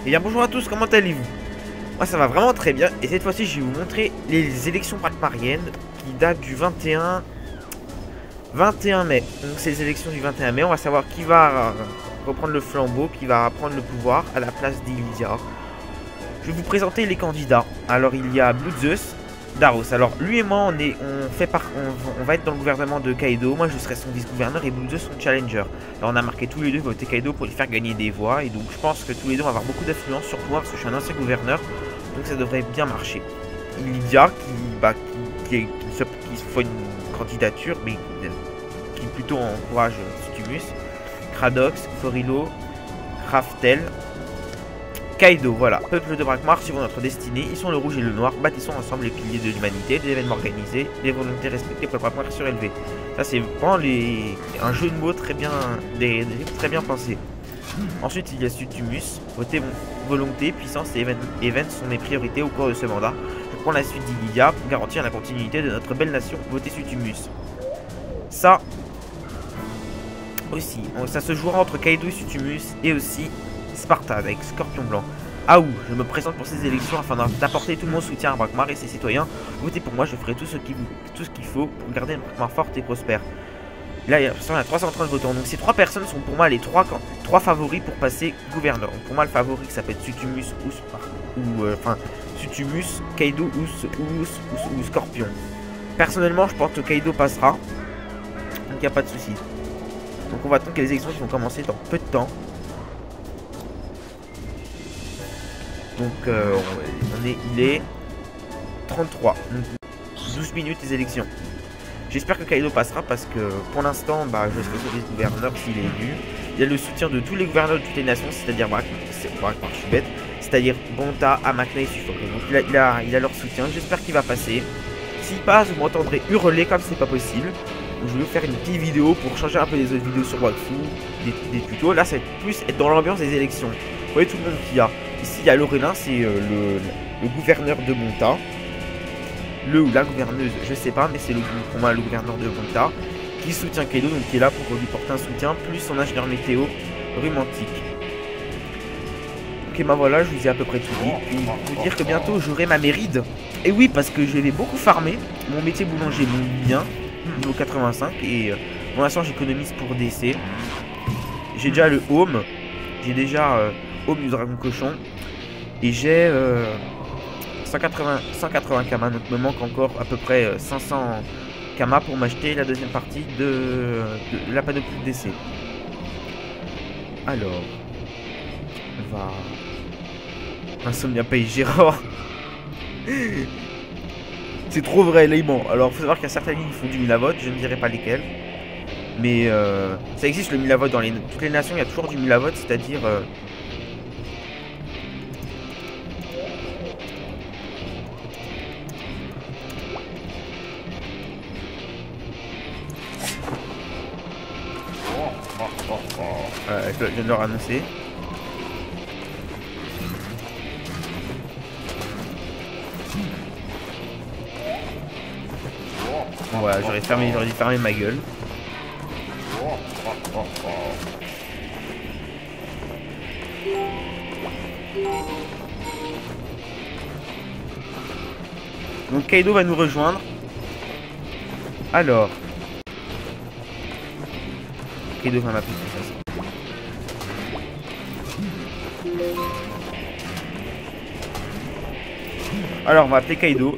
Eh bien bonjour à tous, comment allez-vous? Moi ça va vraiment très bien et cette fois-ci je vais vous montrer les élections pragmariennes qui datent du 21 mai. Donc c'est les élections du 21 mai, on va savoir qui va reprendre le flambeau, qui va prendre le pouvoir à la place d'Ilya. Je vais vous présenter les candidats. Alors il y a Blue Zeus, Daros. Alors lui et moi on va être dans le gouvernement de Kaido. Moi je serai son vice-gouverneur et Blue Zeus son challenger. Alors on a marqué tous les deux voter Kaido pour lui faire gagner des voix. Et donc je pense que tous les deux vont avoir beaucoup d'influence, surtout moi parce que je suis un ancien gouverneur. Donc ça devrait bien marcher. Ilya qui fait une candidature mais qui plutôt encourage Stumus, Kradox, Forilo, Raftel, Kaido, voilà, peuple de Brakmar, suivant notre destinée, ils sont le rouge et le noir, bâtissons ensemble les piliers de l'humanité, des événements organisés, des volontés respectées pour le Brakmar surélevé. Ça c'est vraiment un jeu de mots très bien, très bien pensé. Ensuite il y a Stumus, voter volonté, puissance et events sont mes priorités au cours de ce mandat. Je prends la suite d'Ilya pour garantir la continuité de notre belle nation, voter Stumus. Ça aussi, ça se jouera entre Kaido et Stumus et aussi Sparta avec Scorpion Blanc. Ah ouh, je me présente pour ces élections afin d'apporter tout mon soutien à Brakmar et ses citoyens. Votez pour moi, je ferai tout ce qu'il faut pour garder une Brakmar forte et prospère. Là, il y a 330 votants. Donc ces trois personnes sont pour moi les trois favoris pour passer gouverneur. Donc, pour moi, le favori ça peut être Stumus Stumus, Kaido ou Scorpion. Personnellement, je pense que Kaido passera. Donc il n'y a pas de souci. Donc on va attendre que les élections qui vont commencer dans peu de temps. Donc il est 33, donc 12 minutes les élections. J'espère que Kaido passera parce que pour l'instant je serai son vice-gouverneur s'il est élu. Il a le soutien de tous les gouverneurs de toutes les nations, c'est-à-dire Brakmar, je suis bête, c'est-à-dire Bonta, Amakna et Suffolk. Donc il a leur soutien, j'espère qu'il va passer. S'il passe, vous m'entendrez hurler comme c'est pas possible. Donc, je vais vous faire une petite vidéo pour changer un peu des autres vidéos sur Wakfu, des tutos. Là c'est plus être dans l'ambiance des élections. Vous voyez tout le monde qu'il y a. Ici, il y a Lorelin, c'est le gouverneur de Bonta. Le ou la gouverneuse, je sais pas, mais c'est pour moi le gouverneur de Bonta. Qui soutient Kaido, donc qui est là pour lui porter un soutien, plus son ingénieur météo, Rumantique. Ok, voilà, je vous ai à peu près tout dit. Et vous dire que bientôt j'aurai ma méride. Et oui, parce que je vais beaucoup farmer. Mon métier boulanger monte bien, niveau 85. Et pour l'instant, j'économise pour DC. J'ai déjà le home. J'ai déjà home du dragon cochon. Et j'ai 180 kamas, donc me manque encore à peu près 500 kamas pour m'acheter la deuxième partie de la panoplie de DC. Alors, on va... Insomnia Pays Gérard. C'est trop vrai, là il ment. Alors, faut savoir qu'il y a certaines lignes qui font du 1000 votes, je ne dirai pas lesquelles. Mais ça existe le 1000 votes dans toutes les nations, il y a toujours du 1000 votes, c'est-à-dire... je viens de leur annoncer. Bon, voilà, j'aurais dû fermer ma gueule. Donc Kaido va nous rejoindre. Alors. Kaido va m'appeler tout ça. Alors on va appeler Kaido,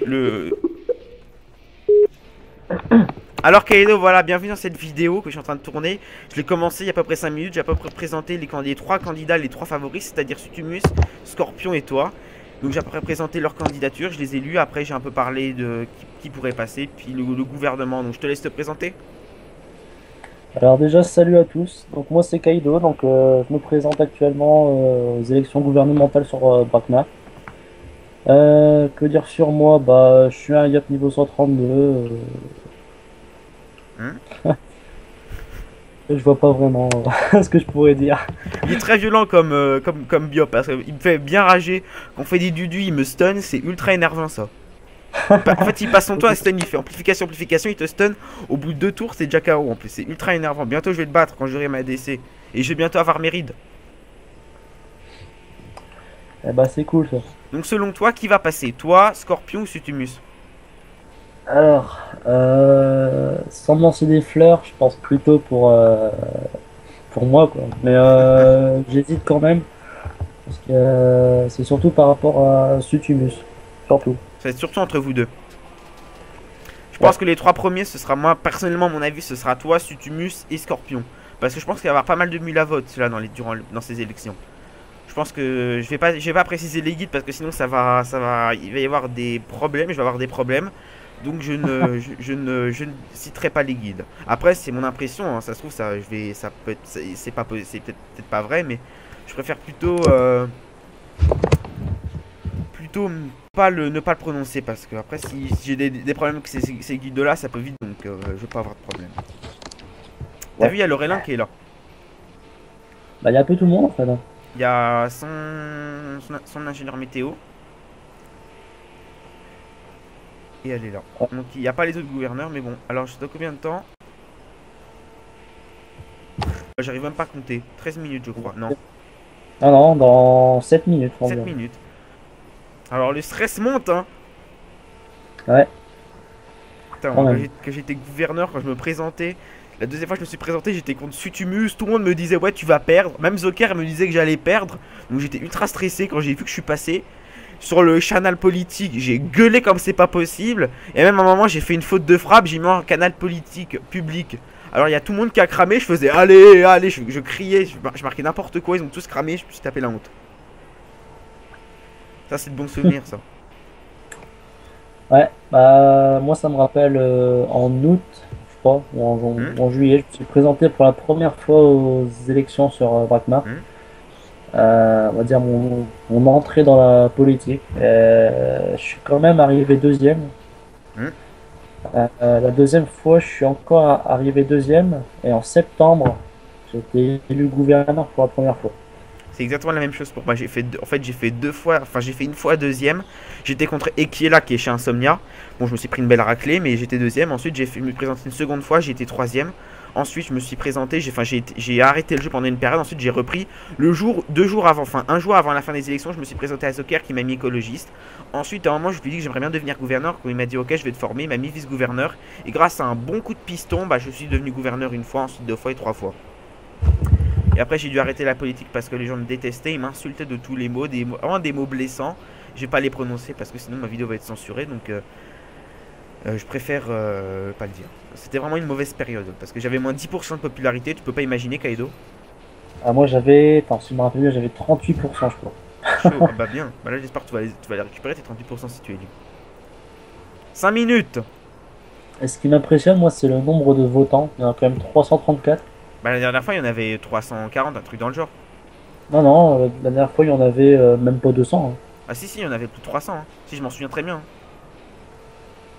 Alors Kaido, voilà, bienvenue dans cette vidéo que je suis en train de tourner. Je l'ai commencé il y a à peu près 5 minutes, j'ai à peu près présenté les 3 candidats, les 3 favoris, c'est-à-dire Stumus, Scorpion et toi. Donc j'ai à peu près présenté leur candidature, je les ai lus, après j'ai un peu parlé de qui pourrait passer, puis le gouvernement, donc je te laisse te présenter. Alors déjà, salut à tous. Donc moi c'est Kaido, donc je me présente actuellement aux élections gouvernementales sur Brakmar. Que dire sur moi? Je suis un yacht niveau 132. Je vois pas vraiment ce que je pourrais dire. Il est très violent comme Biop, parce qu'il me fait bien rager. Quand on fait des dudus, il me stun, c'est ultra énervant ça. En fait, il passe son temps à stun, il fait amplification, il te stun. Au bout de 2 tours, c'est déjà KO en plus. C'est ultra énervant. Bientôt, je vais te battre quand j'aurai ma DC. Et je vais bientôt avoir mes rides. Eh bah c'est cool ça. Donc selon toi, qui va passer? Toi, Scorpion ou Sutumus? Alors, sans me lancer des fleurs, je pense plutôt pour moi quoi. Mais j'hésite quand même parce que c'est surtout par rapport à Sutumus, surtout. Ça va être surtout entre vous deux. Je Ouais. pense que les trois premiers, ce sera moi, personnellement, mon avis, ce sera toi, Sutumus et Scorpion. Parce que je pense qu'il va y avoir pas mal de mules à vote là dans ces élections. Je pense que je vais pas préciser les guides parce que sinon il va y avoir des problèmes, je vais avoir des problèmes. Donc je ne citerai pas les guides. Après c'est mon impression, hein, ça se trouve ça peut être, c'est pas, c'est peut-être pas vrai, mais je préfère plutôt ne pas le prononcer parce que après si j'ai des problèmes avec ces guides là, ça peut vite donc je vais pas avoir de problème. T'as Ouais. vu, il y a Lorelin qui est là. Bah il y a un peu tout le monde en fait, hein. Il y a son ingénieur météo. Et elle est là. Ouais. Donc il n'y a pas les autres gouverneurs, mais bon. Alors je sais pas combien de temps. J'arrive même pas à compter. 13 minutes je crois. Non. Ah non, dans 7 minutes 7 environ. minutes. Alors le stress monte hein. Ouais, Putain, quand moi, même. quand j'étais gouverneur, quand je me présentais. La deuxième fois que je me suis présenté, j'étais contre Sutumus. Tout le monde me disait ouais tu vas perdre. Même Zoker me disait que j'allais perdre. Donc j'étais ultra stressé quand j'ai vu que je suis passé. Sur le canal politique, j'ai gueulé comme c'est pas possible. Et même à un moment, j'ai fait une faute de frappe. J'ai mis un canal politique public. Alors il y a tout le monde qui a cramé. Je faisais allez, allez. Je criais. Je marquais n'importe quoi. Ils ont tous cramé. Je me suis tapé la honte. Ça, c'est de bons souvenirs, ça. Ouais, bah moi ça me rappelle en août, je crois, ou Hum, en juillet, je me suis présenté pour la première fois aux élections sur Brakmar. hum, On va dire mon entrée dans la politique. Je suis quand même arrivé deuxième. hum. La deuxième fois, je suis encore arrivé deuxième. Et en septembre, j'ai été élu gouverneur pour la première fois. C'est exactement la même chose pour moi. En fait, j'ai fait deux fois. Enfin, j'ai fait une fois deuxième. J'étais contre Ekiela qui est chez Insomnia. Bon, je me suis pris une belle raclée, mais j'étais deuxième. Ensuite, me présenter une seconde fois. J'ai été troisième. Ensuite, je me suis présenté. J'ai arrêté le jeu pendant une période. Ensuite, j'ai repris le jour, 2 jours avant, enfin un jour avant la fin des élections. Je me suis présenté à Zoker qui m'a mis écologiste. Ensuite, à un moment, je lui ai dit que j'aimerais bien devenir gouverneur. Quand il m'a dit ok, je vais te former, il m'a mis vice-gouverneur. Et grâce à un bon coup de piston, bah, je suis devenu gouverneur une fois, ensuite deux fois et trois fois. Et après, j'ai dû arrêter la politique parce que les gens me détestaient. Ils m'insultaient de tous les mots, vraiment des mots blessants. Je vais pas les prononcer parce que sinon ma vidéo va être censurée. Donc, je préfère pas le dire. C'était vraiment une mauvaise période parce que j'avais moins 10% de popularité. Tu peux pas imaginer, Kaido. Ah, moi j'avais, attends, si je me rappelle bien, j'avais 38%, je crois. Chaud. Ah bah bien. Bah là, j'espère que tu vas les récupérer tes 38% si tu es élu. 5 minutes. Et ce qui m'impressionne, moi, c'est le nombre de votants. Il y en a quand même 334. Bah la dernière fois, il y en avait 340, un truc dans le genre. Non, non, la dernière fois, il y en avait même pas 200, hein. Ah si, si, il y en avait plus de 300. Hein. Si, je m'en souviens très bien. Hein.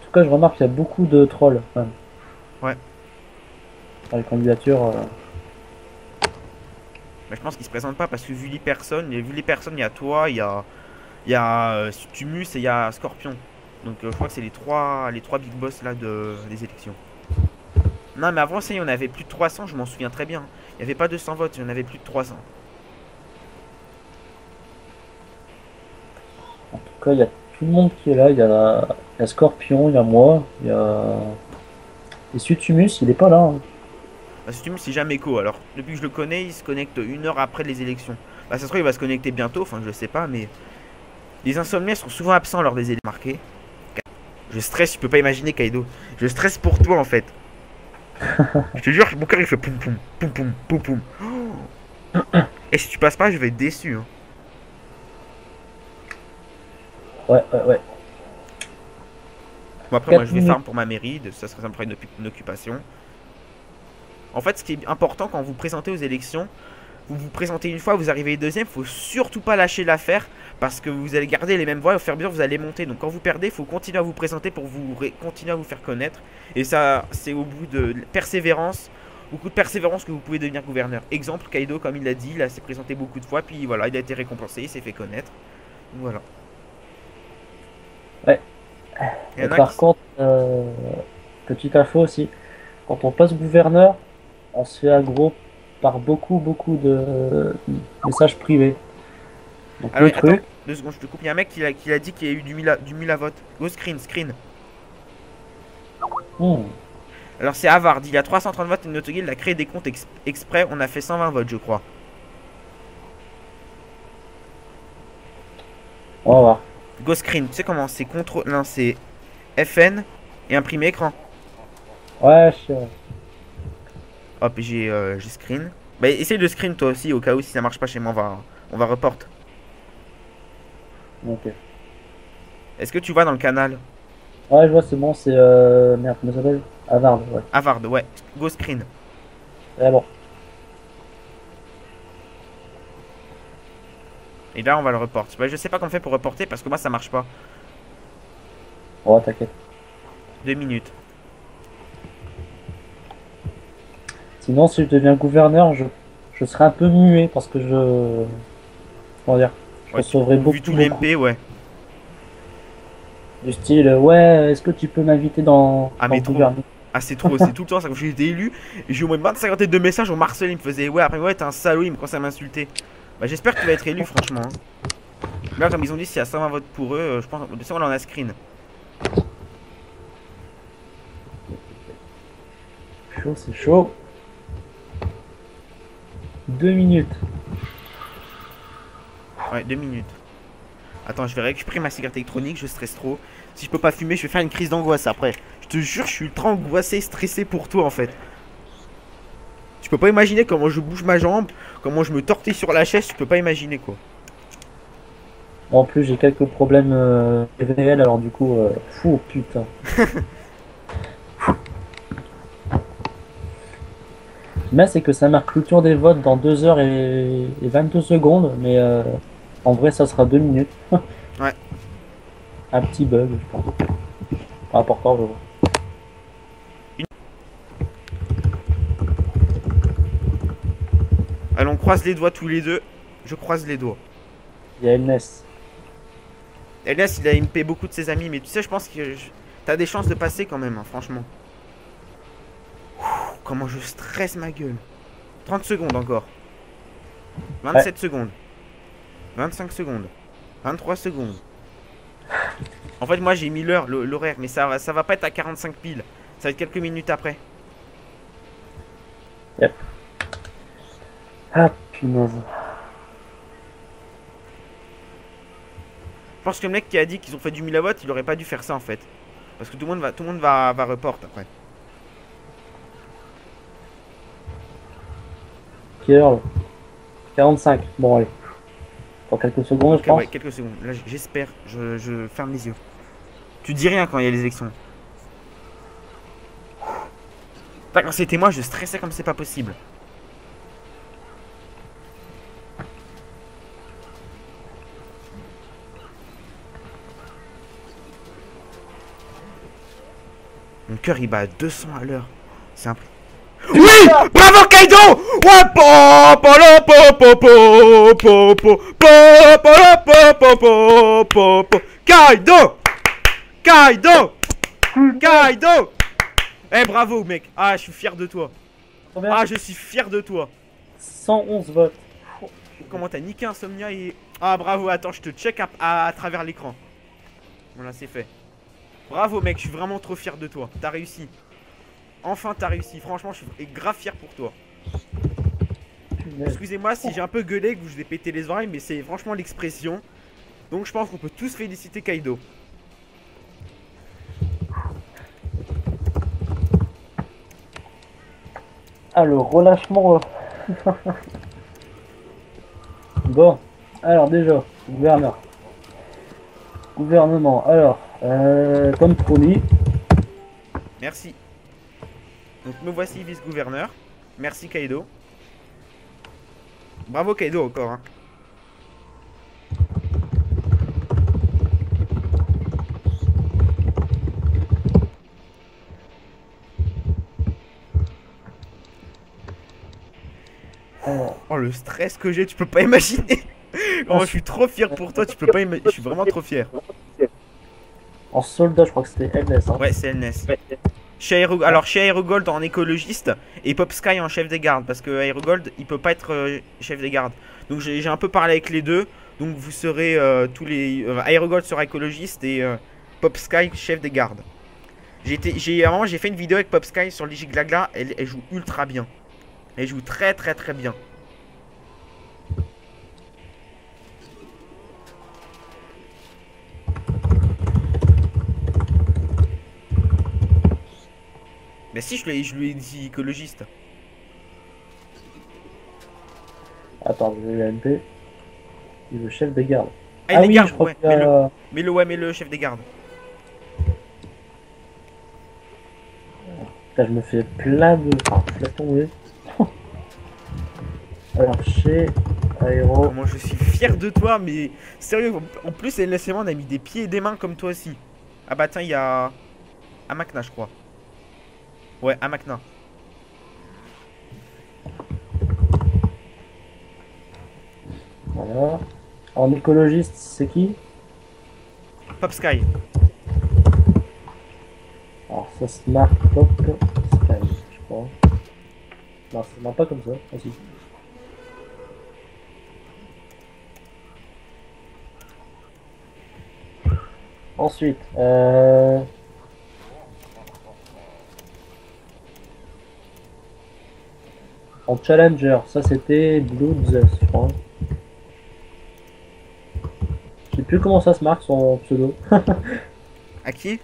En tout cas, je remarque qu'il y a beaucoup de trolls quand même, Ouais. dans les candidatures. Mais je pense qu'ils se présentent pas parce que vu les personnes, il y a toi, il y a Tumus et il y a Scorpion. Donc je crois que c'est les trois big boss là des élections. Non mais avant ça, il y en avait plus de 300, je m'en souviens très bien. Il n'y avait pas 200 votes, il y en avait plus de 300. En tout cas, il y a tout le monde qui est là. Il y a Scorpion, il y a moi, il y a. Et Sutumus, il est pas là, hein. Bah, Tumus c'est jamais écho. Alors depuis que je le connais, il se connecte une heure après les élections. Bah ça se trouve il va se connecter bientôt, enfin je sais pas, mais les insomniacs sont souvent absents lors des élections marquées. Je stresse, tu peux pas imaginer Kaido. Je stresse pour toi en fait. Je te jure, mon cœur il fait poum poum, poum poum, poum poum. Et si tu passes pas, je vais être déçu. Hein. Ouais, ouais, ouais. Bon, après, moi 4 je vais minutes. farm pour ma mairie, ça serait ça me fera une occupation. En fait, ce qui est important quand vous présentez aux élections, vous vous présentez une fois, vous arrivez deuxième, faut surtout pas lâcher l'affaire parce que vous allez garder les mêmes voix et au fur et à mesure vous allez monter. Donc quand vous perdez, il faut continuer à vous présenter pour continuer à vous faire connaître. Et ça, c'est au bout de persévérance, beaucoup de persévérance que vous pouvez devenir gouverneur. Exemple, Kaido, comme il l'a dit, il s'est présenté beaucoup de fois, puis voilà, il a été récompensé, il s'est fait connaître. Donc, voilà. Ouais. Il y Et en a par qui... contre, petite info aussi, quand on passe gouverneur, on se fait aggro par beaucoup, beaucoup de messages privés. Donc Alors, le attends, truc. 2 secondes, je te coupe. Il y a un mec qui a dit qu'il y a eu du mille à vote. Go screen. Hmm. Alors, c'est Havard. Il y a 330 votes et notre guilde a créé des comptes exprès. On a fait 120 votes, je crois. On va voir. Go screen. Tu sais comment c'est contrôle. Non, c'est FN et imprimer écran. Ouais, je sais. Hop, j'ai screen. Bah, essaye de screen toi aussi, au cas où si ça marche pas chez moi, on va report. Ok. Est-ce que tu vois dans le canal? Ouais, je vois, c'est bon, c'est. Merde, comment ça s'appelle? Havard, ouais. Havard, ouais. Go screen. C'est bon. Et là, on va le report. Bah, je sais pas comment on fait pour reporter parce que moi, ça marche pas. Oh, t'inquiète. 2 minutes. Sinon, si je deviens gouverneur, je serai un peu muet parce que je. Comment dire? Je Ouais, recevrai beaucoup, vu tout beaucoup. l'MP, ouais. Du style, ouais, est-ce que tu peux m'inviter Ah, dans mais le trop. gouvernement? Ah, c'est trop, c'est tout le temps ça. Quand j'ai été élu, j'ai au moins 25 de messages. On m'harcelait, il me faisait ouais, après, ouais, t'es un salaud, il me commençait à m'insulter. Bah, j'espère que tu vas être élu, franchement. Hein. Là, comme ils ont dit, s'il y a 120 votes pour eux, je pense. De toute façon, on en a screen. Chaud, c'est chaud. 2 minutes. Ouais, 2 minutes. Attends, je vais récupérer ma cigarette électronique, je stresse trop. Si je peux pas fumer, je vais faire une crise d'angoisse après. Je te jure, je suis ultra angoissé, stressé pour toi en fait. Tu peux pas imaginer comment je bouge ma jambe, comment je me tortille sur la chaise, tu peux pas imaginer quoi. En plus, j'ai quelques problèmes réels, alors du coup, fou, putain. Mais c'est que ça marque clôture des votes dans 2 h et 22 secondes, mais en vrai, ça sera 2 minutes. Ouais. Un petit bug, je pense. Pas important, je vois. Allons, on croise les doigts tous les deux. Je croise les doigts. Il y a Elness. Elias, il a MP beaucoup de ses amis, mais tu sais, je pense que t'as des chances de passer quand même, hein, franchement. Ouh, comment je stresse ma gueule. 30 secondes encore. 27 secondes. 25 secondes. 23 secondes. En fait, moi j'ai mis l'horaire, mais ça va pas être à 45 piles. Ça va être quelques minutes après. Yep. Ah, punaise. Je pense que le mec qui a dit qu'ils ont fait du 1000 à vote, il aurait pas dû faire ça en fait. Parce que tout le monde va report après. Quelle heure là? 45. Bon, allez. Dans quelques secondes, Ok, je pense. ouais, quelques secondes. Là, j'espère. Je ferme les yeux. Tu dis rien quand il y a les élections. Putain, quand c'était moi, je stressais comme c'est pas possible. Mon cœur il bat à 200 à l'heure. C'est un... Oui! Bravo Kaido! Ouais! Kaido! Kaido! Kaido! Eh bravo mec! Ah je suis fier de toi. Ah je suis fier de toi. 111 votes. Comment t'as niqué Insomnia et... Ah bravo, attends je te check à travers l'écran. Voilà c'est fait. Bravo mec, je suis vraiment trop fier de toi. T'as réussi. Enfin t'as réussi. Franchement je suis grave fier pour toi. Excusez-moi si j'ai un peu gueulé, que je vous ai pété les oreilles, mais c'est franchement l'expression. Donc je pense qu'on peut tous féliciter Kaido. Ah, le relâchement. Bon, alors déjà, gouverneur. Gouvernement, alors, comme promis. Merci. Donc me voici vice-gouverneur. Merci Kaido. Bravo Kaido encore. Hein. Oh le stress que j'ai, tu peux pas imaginer. Oh, je suis trop fier pour toi, tu peux pas imaginer. Je suis vraiment trop fier. En soldat, je crois que c'était LS. Hein. Ouais, c'est LNS. Alors chez Aerogold en écologiste et Pop Sky en chef des gardes. Parce que Aerogold il peut pas être chef des gardes. Donc j'ai un peu parlé avec les deux Donc vous serez tous les... Aerogold sera écologiste et Pop Sky chef des gardes. À un moment j'ai fait une vidéo avec Pop Sky sur Ligiglagla, elle joue ultra bien. Elle joue très très très bien. Mais si je lui ai dit écologiste. Attends, je vais MP. Il veut chef des gardes. Ah, il est oui, garde, je crois ouais. qu'il y a... Mets-le chef des gardes. Putain, je me fais plein de... Laisse tomber. Alors, chez Aéro... Comment je suis fier de toi, mais sérieux, en plus LSM on a mis des pieds et des mains comme toi aussi. Ah bah tiens, il y a Amakna je crois. Ouais, Amakna. Voilà. En écologiste, c'est qui? Pop Sky. Alors, ça se marque Pop Sky, je crois. Non, ça se marque pas comme ça. Ah, si. Ensuite, en challenger, ça c'était Blue Zeus, je crois. Je sais plus comment ça se marque son pseudo. À qui?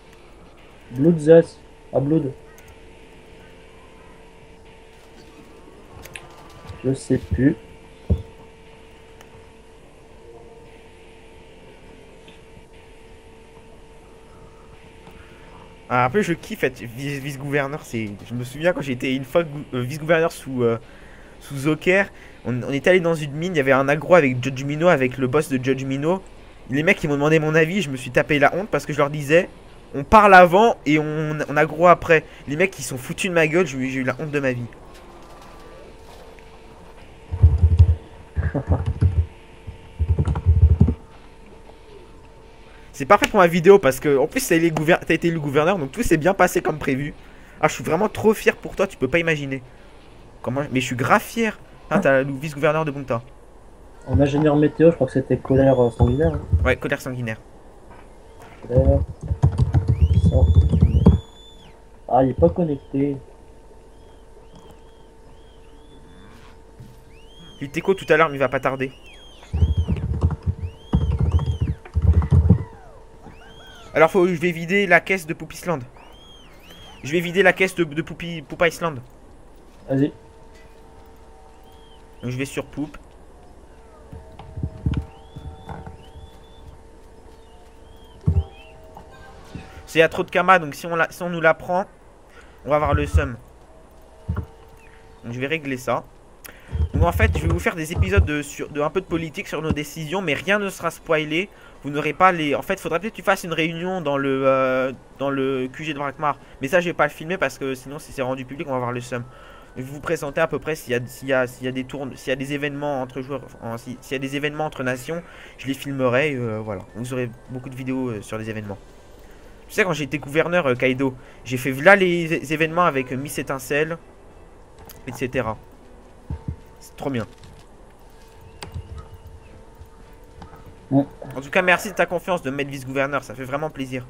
Blood Zeus. Ah, Blood. Je sais plus. Ah, après je kiffe être vice-gouverneur. Je me souviens quand j'étais une fois vice-gouverneur sous Zoker. On était allé dans une mine, il y avait un aggro avec Judge Mino, avec le boss de Judge Mino. Les mecs ils m'ont demandé mon avis, je me suis tapé la honte parce que je leur disais on parle avant et on aggro après. Les mecs ils sont foutus de ma gueule, j'ai eu la honte de ma vie. C'est parfait pour ma vidéo parce que en plus t'as été le gouverneur donc tout s'est bien passé comme prévu. Ah je suis vraiment trop fier pour toi, tu peux pas imaginer. Mais je suis grave fier. Ah t'as le vice-gouverneur de Bunta. En ingénieur météo, je crois que c'était colère sanguinaire. Hein. Ouais, colère sanguinaire. Colère sanguinaire. Ah, il est pas connecté. Il t'écho tout à l'heure mais il va pas tarder. Alors je vais vider la caisse de Poop Island. Je vais vider la caisse de Poop Island. Vas-y. Donc je vais sur Poop. Il y a trop de Kama donc si on nous la prend, on va avoir le seum. Donc je vais régler ça. Donc en fait je vais vous faire des épisodes de un peu de politique sur nos décisions, mais rien ne sera spoilé. Vous n'aurez pas les... En fait faudrait peut-être que tu fasses une réunion dans le QG de Brakmar. Mais ça je vais pas le filmer parce que sinon si c'est rendu public on va avoir le seum. Je vais vous présenter à peu près s'il y a des événements entre joueurs, s'il y a des événements entre nations, je les filmerai et voilà. Vous aurez beaucoup de vidéos sur les événements. Tu sais quand j'ai été gouverneur Kaido, j'ai fait là les événements avec Miss Étincelle, etc. C'est trop bien. Bon. En tout cas, merci de ta confiance de me mettre vice-gouverneur, ça fait vraiment plaisir.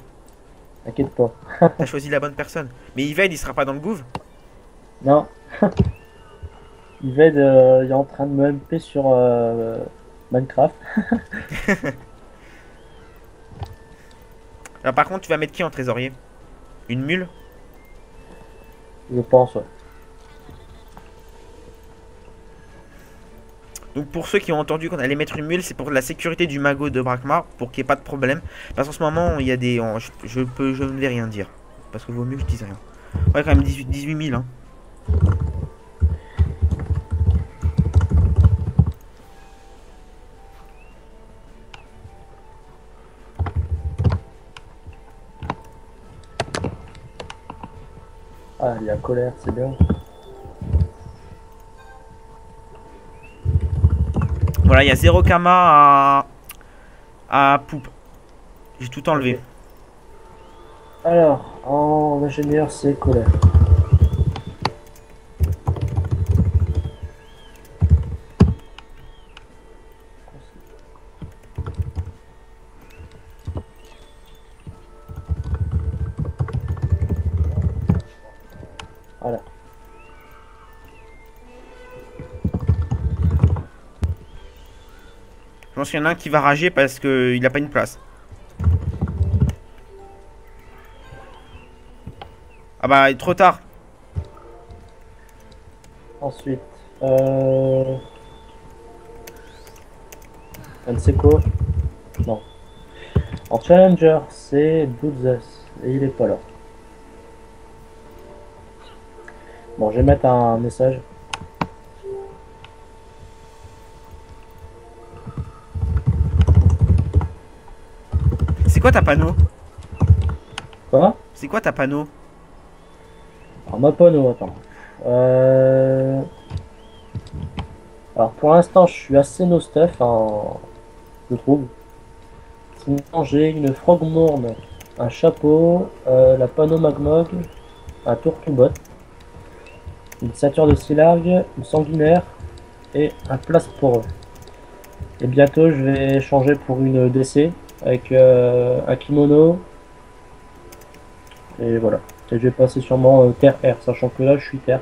T'inquiète pas. T'as choisi la bonne personne. Mais Yved, il sera pas dans le gouv? Non. Yved, il est en train de me MP sur Minecraft. Alors, par contre, tu vas mettre qui en trésorier? Une mule? Je pense, ouais. Donc pour ceux qui ont entendu qu'on allait mettre une mule, c'est pour la sécurité du magot de Brakmar, pour qu'il n'y ait pas de problème. Parce qu'en ce moment, il y a des... je ne vais rien dire. Parce que vaut mieux que je dise rien. Ouais, quand même 18 000, hein. Ah, il y a colère, c'est bien. Voilà, il y a 0 Kama à Poupe. J'ai tout enlevé. Okay. Alors, en ingénieur, c'est colère. pense qu'il y en a un qui va rager parce qu'il a pas une place. Ah bah, trop tard. Ensuite, Anseko. Non. En challenger, c'est Bloodzes. Et il est pas là. Bon, je vais mettre un message. C'est quoi ta panneau? Quoi? C'est quoi ta panneau? Alors, ma panneau, attends. Alors, pour l'instant, je suis assez no stuff, hein, je trouve. Sinon, j'ai une frogmorne, un chapeau, la panneau magmog, un tourtoubot, une ceinture de Silargue, une sanguinaire et un place poreux. Et bientôt, je vais changer pour une DC avec un kimono. Et voilà. Et je vais passer sûrement terre air, sachant que là, je suis terre.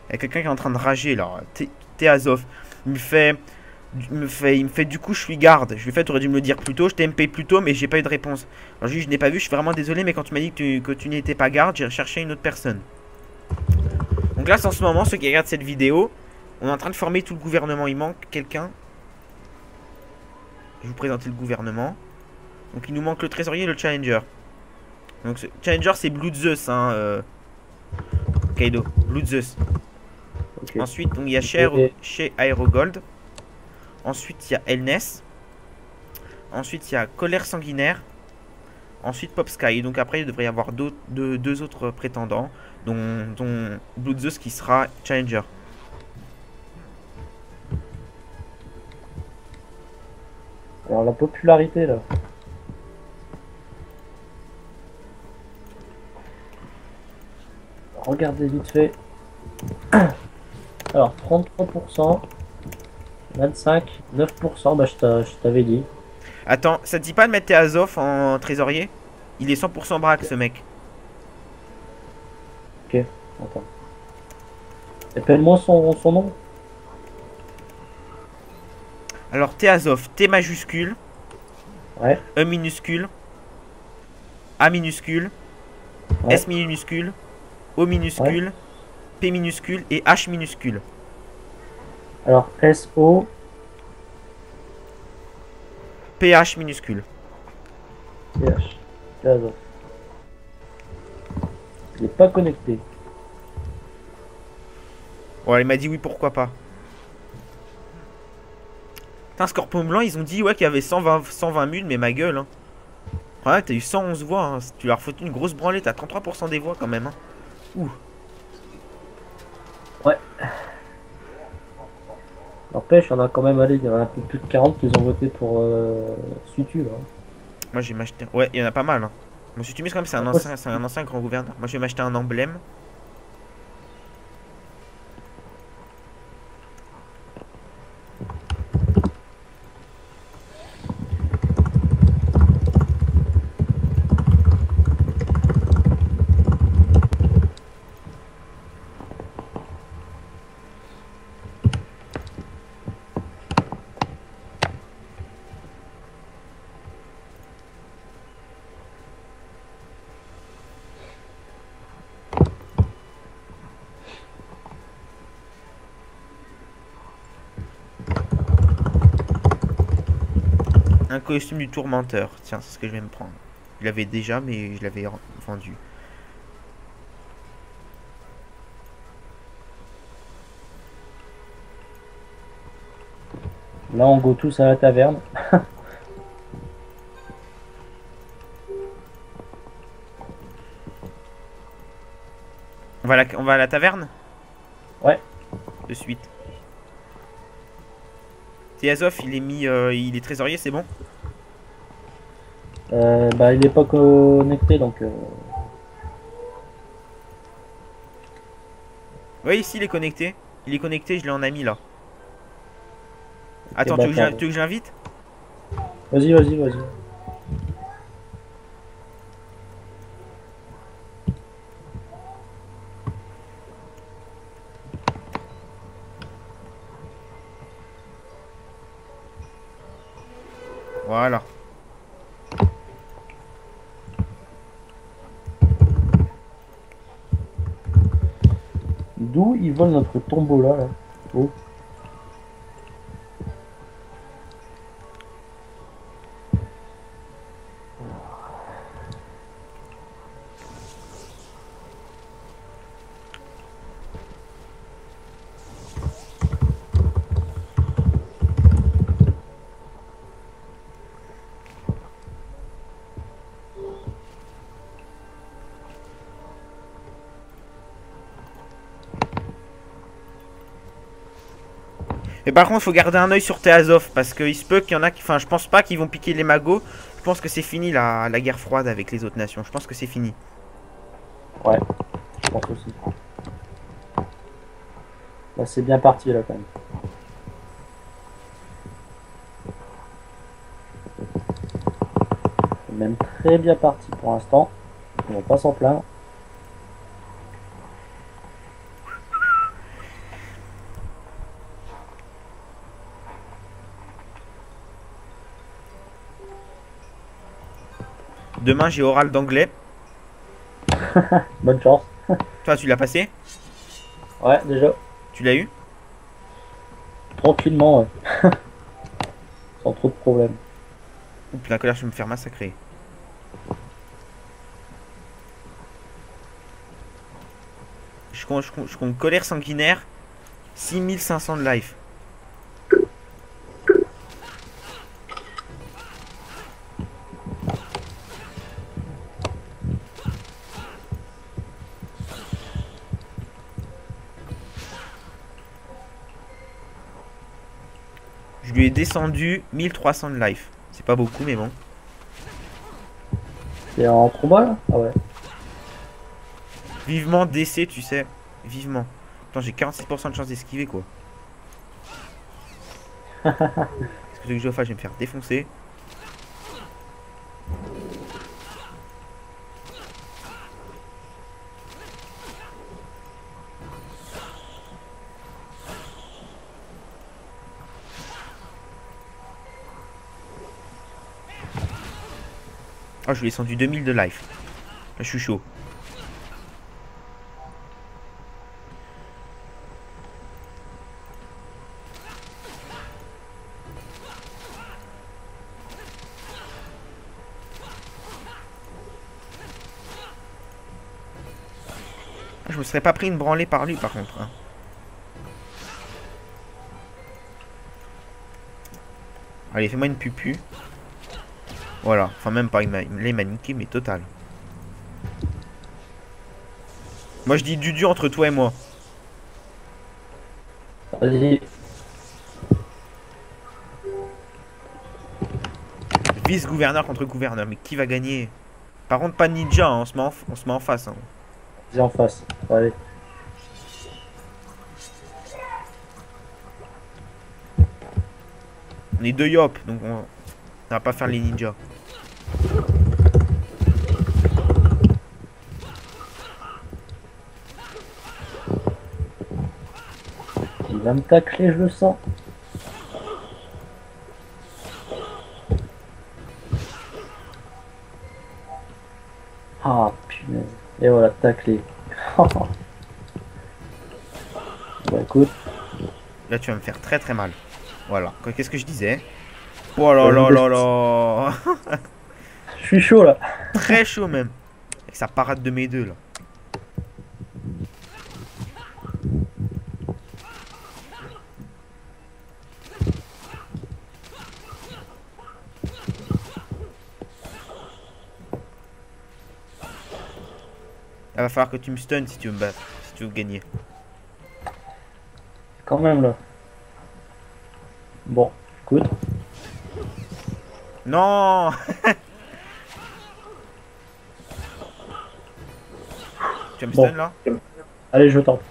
Il y a quelqu'un qui est en train de rager là. T'es Azov. Il me fait du coup je suis garde. Je lui fais, t'aurais dû me le dire plus tôt. Je t'ai MP plus tôt, mais j'ai pas eu de réponse. Alors je n'ai pas vu, je suis vraiment désolé, mais quand tu m'as dit que tu n'étais pas garde, j'ai recherché une autre personne. Donc là, c'est en ce moment, ceux qui regardent cette vidéo, on est en train de former tout le gouvernement. Il manque quelqu'un. Je vais vous présenter le gouvernement. Donc il nous manque le trésorier et le challenger. Donc ce challenger c'est Bloodzes, hein, Kaido. Bloodzes. Okay. Ensuite, donc, il y a chez Aerogold. Ensuite, il y a Elness. Ensuite, il y a Colère Sanguinaire. Ensuite, Pop Sky. Donc après, il devrait y avoir deux autres prétendants, dont Bloodzes qui sera Challenger. Alors la popularité là. Regardez vite fait. Alors 33%, 25, 9%, bah je t'avais dit. Attends, ça te dit pas de mettre tes Azov en trésorier? Il est 100% braque ce mec. Ok, attends. Appelle-moi son nom. Alors T Azov, T majuscule, Ouais. E minuscule, A minuscule, Ouais. S minuscule, O minuscule, Ouais. P minuscule et H minuscule. Alors SO. PH minuscule. PH. Azov. Il n'est pas connecté. Ouais, il m'a dit oui, pourquoi pas. Putain, Scorpion Blanc, ils ont dit ouais qu'il y avait 120 mules, mais ma gueule. Hein. Ouais, t'as eu 111 voix. Hein. Tu leur foutu une grosse branlée, t'as 33% des voix quand même. Hein. Ouh. Ouais. N'empêche, il y en a quand même, allez, il y en a un peu plus de 40 qui ont voté pour Sutu. Hein. Moi, je vais m'acheter. Ouais, il y en a pas mal. Hein. Moi, Sutumus, quand même, c'est un ancien grand gouverneur. Moi, je vais m'acheter un emblème. Un costume du tourmenteur. Tiens, c'est ce que je vais me prendre. Je l'avais déjà, mais je l'avais vendu. Là, on go tous à la taverne. On va à la taverne? Ouais. De suite. Tiazov, il est mis. Il est trésorier, c'est bon? Bah, il n'est pas connecté donc. Oui, ici, il est connecté. Il est connecté, je l'ai en ami là. Attends, bah, tu veux que je l'invite? Vas-y, vas-y, vas-y. Voilà. D'où ils volent notre tombola là? Oh. Mais par contre, faut garder un oeil sur Teazov parce qu'il se peut qu'il y en a qui. Enfin, je pense pas qu'ils vont piquer les magots. Je pense que c'est fini la guerre froide avec les autres nations. Je pense que c'est fini. Ouais, je pense aussi. Là, c'est bien parti là quand même. C'est même très bien parti pour l'instant. On va pas s'en plaindre. Demain, j'ai oral d'anglais. Bonne chance. Toi, tu l'as passé? Ouais, déjà. Tu l'as eu? Tranquillement, ouais. Sans trop de problèmes. Oh putain, que là, je vais me faire massacrer. Je compte colère sanguinaire. 6500 de life. Je lui ai descendu 1300 de life. C'est pas beaucoup, mais bon. C'est en combat là? Ah ouais. Vivement DC, tu sais. Vivement. Attends, j'ai 46% de chance d'esquiver, quoi. Qu'est-ce que tu veux que je fasse? Je vais me faire défoncer. Ah, je lui ai descendu 2000 de life. Là, je suis chaud. Je me serais pas pris une branlée par lui, par contre. Hein. Allez, fais-moi une pupu. Voilà. Enfin, même pas, il m'a niqué, mais total. Moi, je dis Dudu entre toi et moi. Vas-y. Vice-gouverneur contre gouverneur. Mais qui va gagner? Par contre, pas ninja, hein, on se met en face. Hein. Vas-y en face. Allez. On est deux yop, donc on va pas faire les ninjas. Il va me tacler, je le sens. Ah punaise. Et voilà, taclé. Bah écoute. Là, tu vas me faire très très mal. Voilà. Qu'est-ce que je disais? Oh là là là là. Je suis chaud là. Très chaud même. Avec sa parade de mes deux là. Il va falloir que tu me stuns si tu veux me battre. Si tu veux gagner. Quand même là. Bon, écoute. Non. Tu vas me Bon. stun là? Allez, je tente.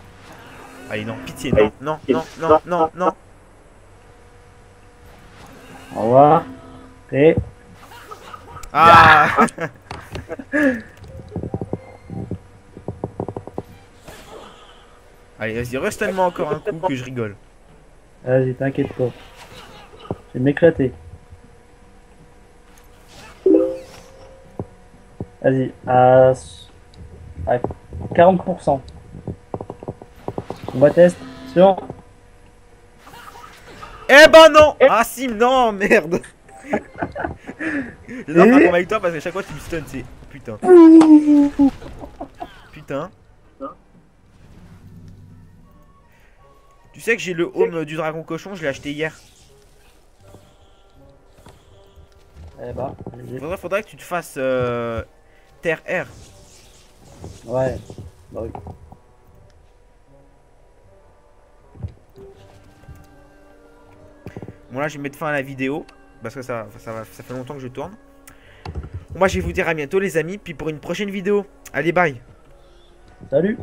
Allez, non, pitié, non, non, non, non, non, non. Au revoir. Et. Ah. Allez, vas-y, restun-moi encore un coup que je rigole. Vas-y, t'inquiète pas. Je vais m'éclater. Vas-y, à 40%. On va tester. Attention. Eh ben non. Ah si, non, merde. J'adore faire comme avec toi parce que chaque fois tu me stuns, c'est... Putain. Putain. Tu sais que j'ai le home du dragon cochon, je l'ai acheté hier. Eh bah, allez-y. Faudrait que tu te fasses terre air. Ouais. Bah oui. Bon là je vais mettre fin à la vidéo. Parce que ça fait longtemps que je tourne. Bon, moi je vais vous dire à bientôt les amis. Puis pour une prochaine vidéo. Allez bye. Salut.